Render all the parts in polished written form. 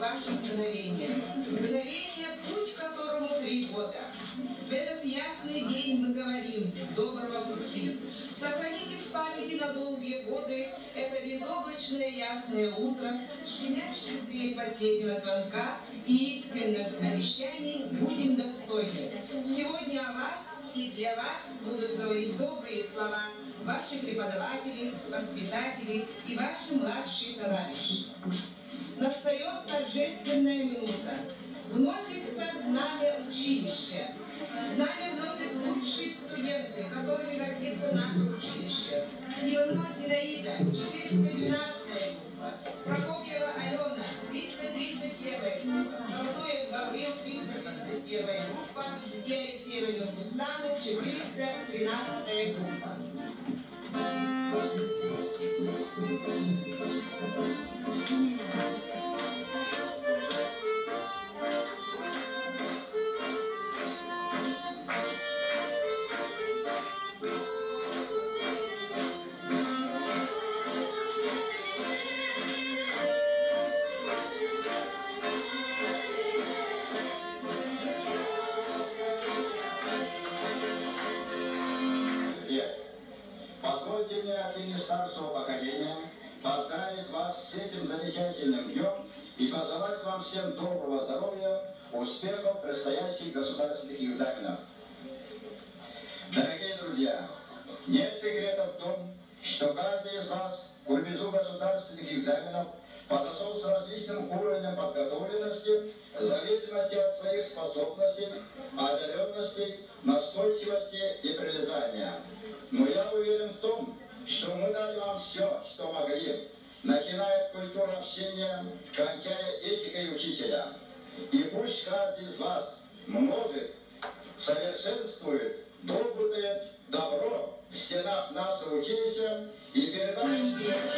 ваши мгновения. Мгновение, путь к которому 3 года. В этот ясный день мы говорим доброго пути. Сохраните в памяти на долгие годы это безоблачное ясное утро, щемящее в дверь последнего звонка и искренних обещаний будем достойны. Сегодня о вас и для вас будут говорить добрые слова ваши преподаватели, воспитатели и ваши младшие товарищи. Настает торжественная минута. Вносится знамя училища. Знамя вносят лучшие студенты, которыми гордится наше училище. Иванова Зинаида, 412 группа. Прокопьева Алена, 331 группа. Толстоев Гаврил, 331 группа. И Алексеев Русланов, 413 группа. Позвольте мне от имени старшего поколения поздравить вас с этим замечательным днем и пожелать вам всем доброго здоровья, успехов предстоящих государственных экзаменов. Дорогие друзья, нет секрета в том, что каждый из вас к рубежу государственных экзаменов подошел с различным уровнем подготовленности в зависимости от своих способностей, одаренностей, настойчивости и прилежания. Но я уверен в том, что мы дали вам все, что могли, начиная от культуры общения, кончая этикой учителя. И пусть каждый из вас множит, совершенствует, доброе добро в стенах нашего училища и передает...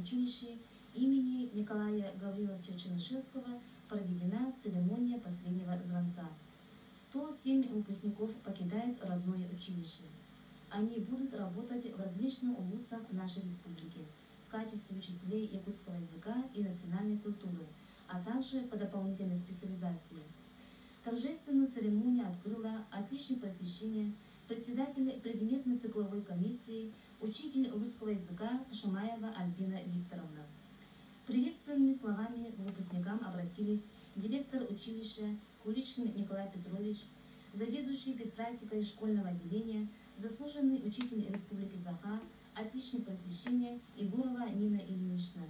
училище имени Николая Гавриловича Чернышевского проведена церемония последнего звонка. 107 выпускников покидают родное училище. Они будут работать в различных вузах нашей республики в качестве учителей якутского языка и национальной культуры, а также по дополнительной специализации. Торжественную церемонию открыла отличник просвещения, председатель предметной цикловой комиссии, учитель русского языка Шумаева Альбина Викторовна. Приветственными словами к выпускникам обратились директор училища Куличный Николай Петрович, заведующий педпрактикой школьного отделения, заслуженный учитель Республики Саха, отличник просвещения Егорова Нина Ильинична,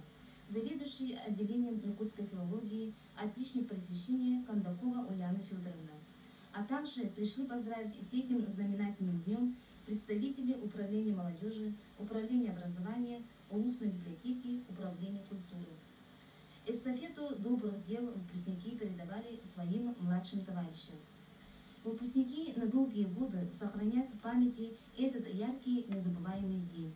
заведующий отделением якутской филологии, отличник просвещения Кондакова Ульяна Федоровна. А также пришли поздравить с этим знаменательным днем представители Управления молодежи, Управления образования, Улусной библиотеки, Управления культуры. Эстафету добрых дел выпускники передавали своим младшим товарищам. Выпускники на долгие годы сохранят в памяти этот яркий, незабываемый день.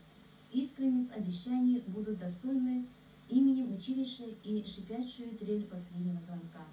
Искренность обещаний будут достойны именем училища и шипящую трель последнего звонка.